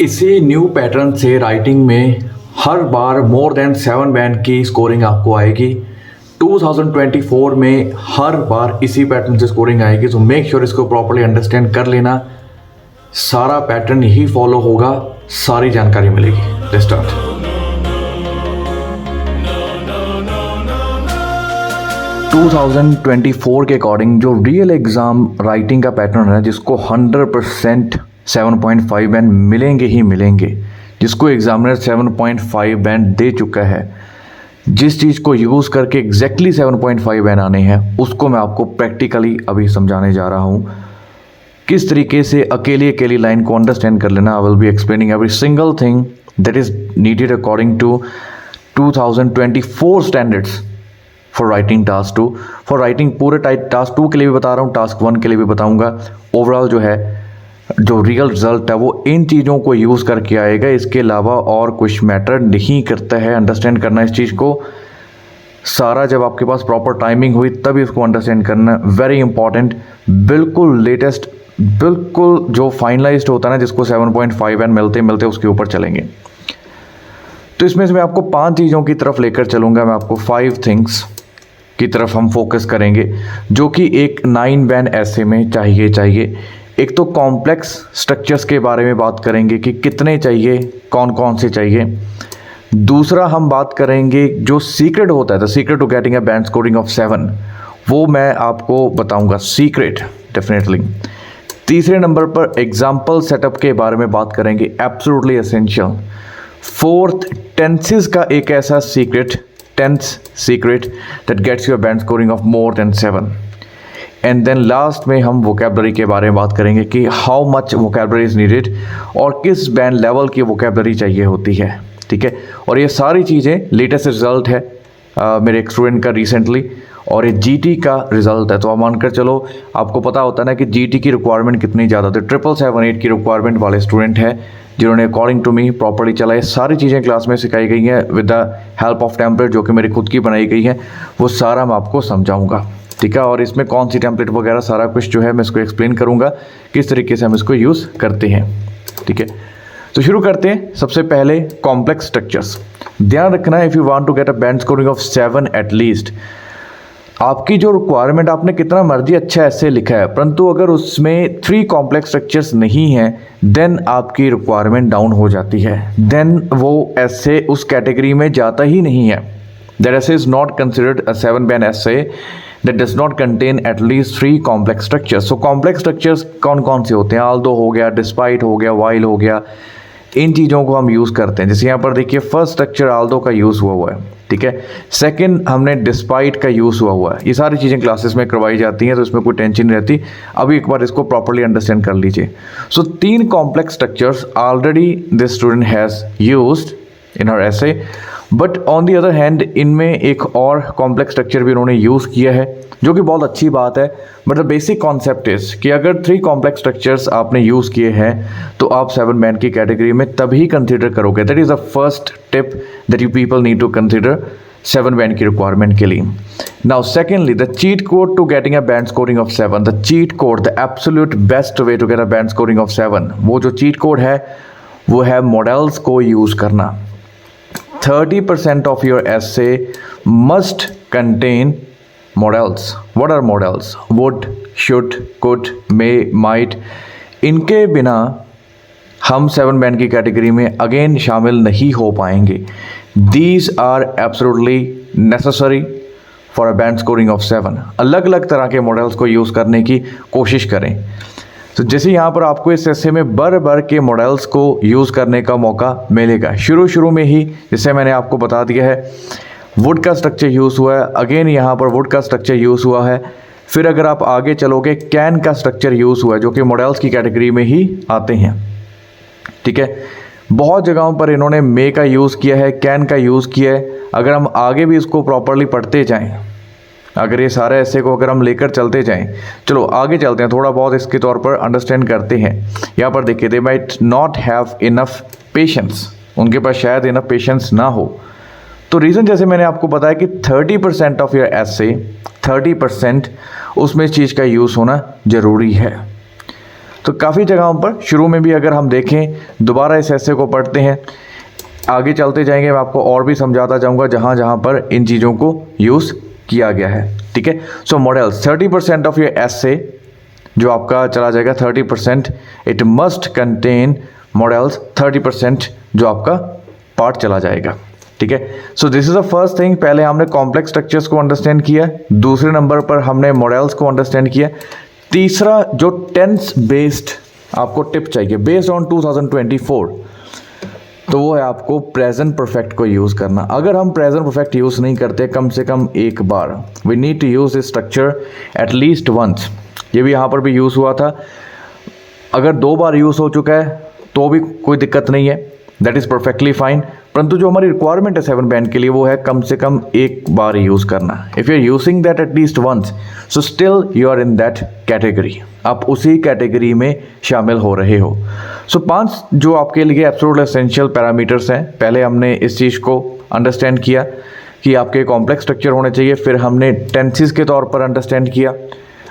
इसी new pattern से writing में हर बार मोर देन 7 बैंड की स्कोरिंग आपको आएगी। 2024 में हर बार इसी पैटर्न से स्कोरिंग आएगी, तो मेक श्योर इसको प्रॉपर्ली अंडरस्टैंड कर लेना। सारा पैटर्न यही फॉलो होगा, सारी जानकारी मिलेगी। Let's start. 2024 के अकॉर्डिंग जो रियल एग्ज़ाम राइटिंग का पैटर्न है, जिसको 100% 7.5 बैंड मिलेंगे ही मिलेंगे, जिसको एग्जामिनर 7.5 बैंड दे चुका है, जिस चीज़ को यूज़ करके एग्जैक्टली 7.5 बैंड आने हैं, उसको मैं आपको प्रैक्टिकली अभी समझाने जा रहा हूँ। किस तरीके से अकेली अकेली लाइन को अंडरस्टैंड कर लेना। I will be explaining every single thing that is needed according to 2024 standards for writing task 2। For writing पूरे टास्क 2 के लिए भी बता रहा हूँ, टास्क 1 के लिए भी बताऊँगा। ओवरऑल जो है, जो रियल रिजल्ट है वो इन चीज़ों को यूज़ करके आएगा, इसके अलावा और कुछ मैटर नहीं करता है। अंडरस्टैंड करना इस चीज़ को सारा, जब आपके पास प्रॉपर टाइमिंग हुई तभी इसको अंडरस्टैंड करना, वेरी इंपॉर्टेंट। बिल्कुल लेटेस्ट, बिल्कुल जो फाइनलाइज्ड होता है ना, जिसको 7.5 एंड मिलते मिलते उसके ऊपर चलेंगे। तो इसमें से मैं आपको 5 चीज़ों की तरफ लेकर चलूँगा। मैं आपको 5 थिंग्स की तरफ हम फोकस करेंगे, जो कि एक 9 बैंड ऐसे में चाहिए। एक तो कॉम्प्लेक्स स्ट्रक्चर्स के बारे में बात करेंगे कि कितने चाहिए, कौन कौन से चाहिए। दूसरा हम बात करेंगे जो सीक्रेट होता है, the secret to getting a band scoring of 7, वो मैं आपको बताऊंगा, सीक्रेट डेफिनेटली। तीसरे नंबर पर एग्जाम्पल सेटअप के बारे में बात करेंगे, एब्सोल्युटली एसेंशियल। फोर्थ, टेंसेस का एक ऐसा secret, tense secret that gets your band scoring of more than 7। And then last में हम वोकैबलरी के बारे में बात करेंगे कि how much vocabulary is needed और किस बैंड लेवल की वोकैबलरी चाहिए होती है। ठीक है, और ये सारी चीज़ें लेटेस्ट रिजल्ट है मेरे एक स्टूडेंट का रिसेंटली, और ये जीटी का रिजल्ट है। तो आप मानकर चलो, आपको पता होता है ना कि जीटी की रिक्वायरमेंट कितनी ज़्यादा थी। 777 की रिक्वायरमेंट वाले स्टूडेंट है जिन्होंने अकॉर्डिंग टू मी प्रॉपर्ली चला। ये सारी चीज़ें क्लास में सिखाई गई हैं with the help of template, जो कि मेरी खुद की बनाई गई है। वो सारा मैं आपको समझाऊंगा, ठीक है। और इसमें कौन सी टेम्पलेट वगैरह सारा कुछ जो है मैं इसको एक्सप्लेन करूंगा, किस तरीके से हम इसको यूज़ करते हैं। ठीक है, तो शुरू करते हैं। सबसे पहले कॉम्प्लेक्स स्ट्रक्चर्स। ध्यान रखना, if you want to get a band scoring of 7 at least, आपकी जो रिक्वायरमेंट, आपने कितना मर्जी अच्छा ऐसे लिखा है, परंतु अगर उसमें 3 कॉम्प्लेक्स स्ट्रक्चर्स नहीं हैं, देन आपकी रिक्वायरमेंट डाउन हो जाती है। देन वो ऐसे उस कैटेगरी में जाता ही नहीं है। दैट ऐसे is not considered a 7 band ऐसे that does not contain at least 3 complex structures। So complex structures कौन कौन से होते हैं? although हो गया, despite हो गया, while हो गया, इन चीज़ों को हम यूज़ करते हैं। जैसे यहाँ पर देखिए, फर्स्ट स्ट्रक्चर although का यूज़ हुआ है, ठीक है। सेकंड हमने despite का यूज़ हुआ है। ये सारी चीज़ें क्लासेस में करवाई जाती हैं, तो इसमें कोई टेंशन नहीं रहती। अभी एक बार इसको प्रॉपरली अंडरस्टैंड कर लीजिए। So 3 complex structures already this student has used in her essay, but on the other hand इनमें एक और कॉम्प्लेक्स स्ट्रक्चर भी उन्होंने यूज़ किया है, जो कि बहुत अच्छी बात है। But the basic concept is कि अगर 3 कॉम्प्लेक्स स्ट्रक्चर्स आपने यूज़ किए हैं, तो आप 7 बैंड की कैटेगरी में तभी कंसिडर करोगे। That is the first tip that you people need to consider 7 band की रिक्वायरमेंट के लिए। Now secondly, the cheat code to getting a band scoring of 7, the cheat code, the absolute best way to get a band scoring of 7, वो जो cheat code है वो है models को use करना। 30% of your essay must contain modals। What are modals? Would, should, could, may, might। इनके बिना हम 7 बैंड की कैटेगरी में अगेन शामिल नहीं हो पाएंगे। These are absolutely necessary for a band scoring of 7। अलग अलग तरह के मॉडल्स को यूज़ करने की कोशिश करें। तो जैसे यहाँ पर आपको इस ऐसे में भर के मॉडल्स को यूज़ करने का मौका मिलेगा। शुरू में ही, जैसे मैंने आपको बता दिया है, वुड का स्ट्रक्चर यूज़ हुआ है, अगेन यहाँ पर वुड का स्ट्रक्चर यूज़ हुआ है। फिर अगर आप आगे चलोगे, कैन का स्ट्रक्चर यूज़ हुआ है, जो कि मॉडल्स की कैटेगरी में ही आते हैं। ठीक है, बहुत जगहों पर इन्होंने मे का यूज़ किया है, कैन का यूज़ किया है। अगर हम आगे भी इसको प्रॉपरली पढ़ते जाएँ, अगर ये सारे ऐसे को अगर हम लेकर चलते जाएं, चलो आगे चलते हैं, थोड़ा बहुत इसके तौर पर अंडरस्टैंड करते हैं। यहाँ पर देखिए, they might not have enough patience, उनके पास शायद इनफ पेशेंस ना हो। तो रीज़न जैसे मैंने आपको बताया कि 30% ऑफ योर ऐसे, 30% उसमें इस चीज़ का यूज़ होना ज़रूरी है। तो काफ़ी जगहों पर शुरू में भी अगर हम देखें, दोबारा इस ऐसे को पढ़ते हैं, आगे चलते जाएंगे, मैं आपको और भी समझाता जाऊंगा जहाँ जहाँ पर इन चीज़ों को यूज़ किया गया है। ठीक है, सो मॉडल्स 30% ऑफ योर एसे जो आपका चला जाएगा 30%, इट मस्ट कंटेन मॉडल्स 30% जो आपका पार्ट चला जाएगा। ठीक है, so this is the first thing. पहले हमने कॉम्प्लेक्स स्ट्रक्चर्स को अंडरस्टैंड किया, दूसरे नंबर पर हमने मॉडल्स को अंडरस्टैंड किया, तीसरा जो टेंस बेस्ड आपको टिप चाहिए बेस्ड ऑन 2024, तो वो है आपको प्रेजेंट परफेक्ट को यूज़ करना। अगर हम प्रेजेंट परफेक्ट यूज़ नहीं करते कम से कम एक बार, we need to use this structure at least once. ये भी यहाँ पर भी यूज़ हुआ था, अगर 2 बार यूज़ हो चुका है तो भी कोई दिक्कत नहीं है, दैट इज़ परफेक्टली फाइन। परंतु जो हमारी रिक्वायरमेंट है 7 बैंड के लिए वो है कम से कम एक बार यूज़ करना। If you are using that at least once, so still you are in that category, आप उसी कैटेगरी में शामिल हो रहे हो। सो 5 जो आपके लिए एब्सोल्यूट एसेंशियल पैरामीटर्स हैं, पहले हमने इस चीज़ को अंडरस्टैंड किया कि आपके कॉम्प्लेक्स स्ट्रक्चर होने चाहिए, फिर हमने टेंसेस के तौर पर अंडरस्टैंड किया,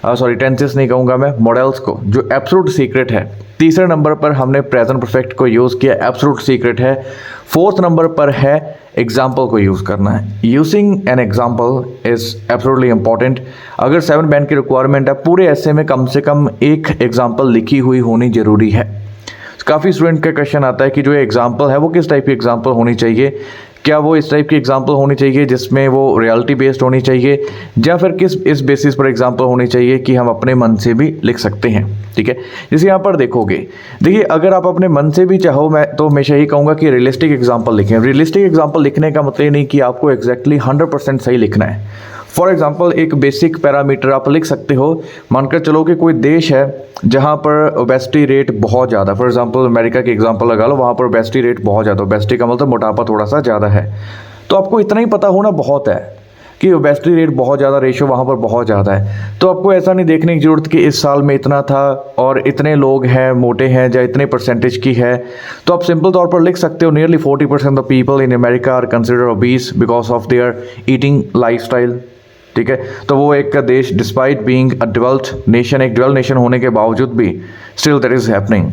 टेंसेस नहीं कहूँगा मैं, मॉडल्स को जो एब्सोल्यूट सीक्रेट है। तीसरे नंबर पर हमने प्रेजेंट परफेक्ट को यूज़ किया, एब्सोल्यूट सीक्रेट है। फोर्थ नंबर पर है एग्जाम्पल को यूज़ करना है, using an example is absolutely important. अगर 7 बैंड की रिक्वायरमेंट है, पूरे ऐसे में कम से कम एक एग्जाम्पल लिखी हुई होनी जरूरी है। काफ़ी स्टूडेंट का क्वेश्चन आता है कि जो एग्जाम्पल है वो किस टाइप की एग्जाम्पल होनी चाहिए, क्या वो इस टाइप की एग्जाम्पल होनी चाहिए जिसमें वो रियलिटी बेस्ड होनी चाहिए, या फिर किस इस बेसिस पर एग्जाम्पल होनी चाहिए कि हम अपने मन से भी लिख सकते हैं। ठीक है, जैसे यहाँ पर देखिए अगर आप अपने मन से भी चाहो, मैं तो हमेशा ही कहूँगा कि रियलिस्टिक एग्जाम्पल लिखें। रियलिस्टिक एग्जाम्पल लिखने का मतलब नहीं कि आपको एग्जैक्टली 100% सही लिखना है। फॉर एग्जाम्पल एक बेसिक पैरामीटर आप लिख सकते हो, मानकर चलो कि कोई देश है जहाँ पर ओबेसिटी रेट बहुत ज़्यादा, फॉर एग्जाम्पल अमेरिका की एग्जाम्पल लगा लो, वहाँ पर ओबेसिटी रेट बहुत ज़्यादा, ओबेसिटी का मतलब मोटापा थोड़ा सा ज़्यादा है, तो आपको इतना ही पता होना बहुत है कि ओबेसिटी रेट बहुत ज़्यादा, रेशो वहाँ पर बहुत ज़्यादा है। तो आपको ऐसा नहीं देखने की ज़रूरत कि इस साल में इतना था और इतने लोग हैं मोटे हैं या इतने परसेंटेज की है, तो आप सिंपल तौर पर लिख सकते हो nearly 40% of people in America are consider obese because of their eating lifestyle. ठीक है, तो वो एक देश despite being a developed nation, एक डेवलप्ड नेशन होने के बावजूद भी स्टिल दैट इज हैपनिंग।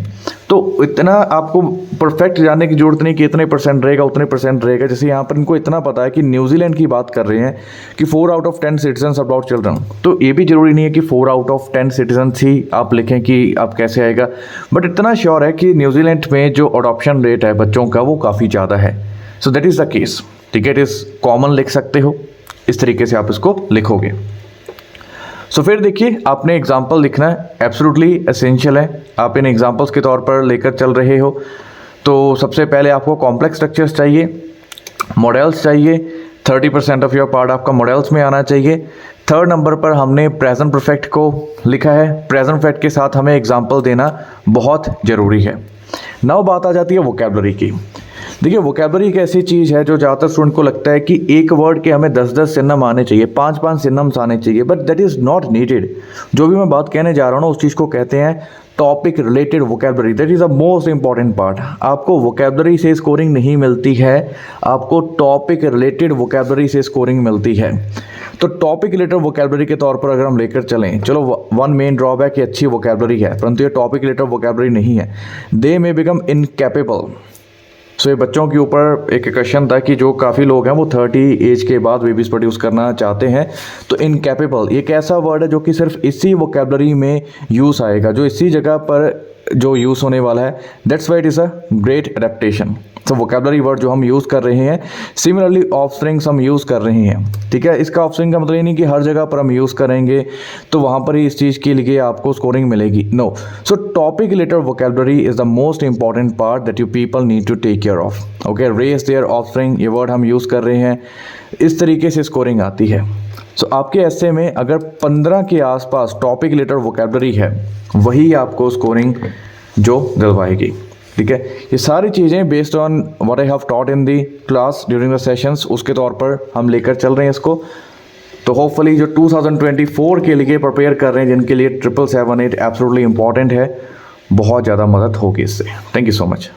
तो इतना आपको परफेक्ट जानने की जरूरत नहीं कि इतने परसेंट रहेगा उतने परसेंट रहेगा। जैसे यहाँ पर इनको इतना पता है कि न्यूजीलैंड की बात कर रहे हैं कि 4 out of 10 citizens about children, तो ये भी जरूरी नहीं है कि 4 आउट ऑफ 10 सिटीजन्स ही आप लिखें कि आप कैसे आएगा, बट इतना श्योर है कि न्यूजीलैंड में जो अडॉप्शन रेट है बच्चों का वो काफ़ी ज़्यादा है। So that is the case. ठीक है, इट इज़ कॉमन लिख सकते हो, इस तरीके से आप इसको लिखोगे। सो फिर देखिए आपने एग्जाम्पल लिखना है, एब्सोल्युटली एसेंशियल है, आप इन एग्जाम्पल्स के तौर पर लेकर चल रहे हो। तो सबसे पहले आपको कॉम्प्लेक्स स्ट्रक्चर्स चाहिए, मॉडल्स चाहिए, 30% ऑफ योर पार्ट आपका मॉडल्स में आना चाहिए। थर्ड नंबर पर हमने प्रेजेंट परफेक्ट को लिखा है, प्रेजेंट परफेक्ट के साथ हमें एग्जाम्पल देना बहुत ज़रूरी है। नाउ बात आ जाती है वोकैबुलरी की। देखिए वोकैबुलरी एक ऐसी चीज़ है जो ज़्यादातर स्टूडेंट को लगता है कि एक वर्ड के हमें 10-10 सिनम आने चाहिए, 5-5 सिनम्स आने चाहिए, but that is not needed. जो भी मैं बात कहने जा रहा हूँ ना उस चीज़ को कहते हैं topic related vocabulary, that is the most important part. आपको वोकैबुलरी से स्कोरिंग नहीं मिलती है, आपको टॉपिक रिलेटेड वोकैबुलरी से स्कोरिंग मिलती है। तो टॉपिक रिलेटेड वोकैबुलरी के तौर पर अगर हम लेकर चलें, चलो वन मेन ड्रॉप है कि अच्छी वोकैबुलरी है, परंतु ये टॉपिक रिलेटेड वोकैबुलरी नहीं है, दे मे बिकम इनकैपेबल। सो ये बच्चों के ऊपर एक क्वेश्चन था कि जो काफ़ी लोग हैं वो 30 एज के बाद बेबीज़ प्रोड्यूस करना चाहते हैं, तो इनकैपेबल एक ऐसा वर्ड है जो कि सिर्फ इसी वोकैबुलरी में यूज़ आएगा, जो इसी जगह पर जो यूज़ होने वाला है। That's why it is a great adaptation. तो वोकैबुलरी वर्ड जो हम यूज़ कर रहे हैं, सिमिलरली ऑफस्प्रिंग्स हम यूज़ कर रहे हैं। ठीक है, इसका ऑफस्प्रिंग का मतलब ये नहीं कि हर जगह पर हम यूज़ करेंगे तो वहाँ पर ही इस चीज़ के लिए आपको स्कोरिंग मिलेगी, no. So topic related vocabulary is the most important part that you people need to take care of. Okay, raise their offspring, ये वर्ड हम यूज़ कर रहे हैं, इस तरीके से स्कोरिंग आती है। सो आपके ऐसे में अगर 15 के आसपास टॉपिक रिलेटेड वोकैबुलरी है, वही आपको स्कोरिंग जो दिलवाएगी। ठीक है, ये सारी चीज़ें based on what I have taught in the class during the sessions, उसके तौर पर हम लेकर चल रहे हैं इसको। तो होपफुली जो 2024 के लिए प्रिपेयर कर रहे हैं, जिनके लिए 777-8 एब्सोल्युटली इंपॉर्टेंट है, बहुत ज़्यादा मदद होगी इससे। Thank you so much.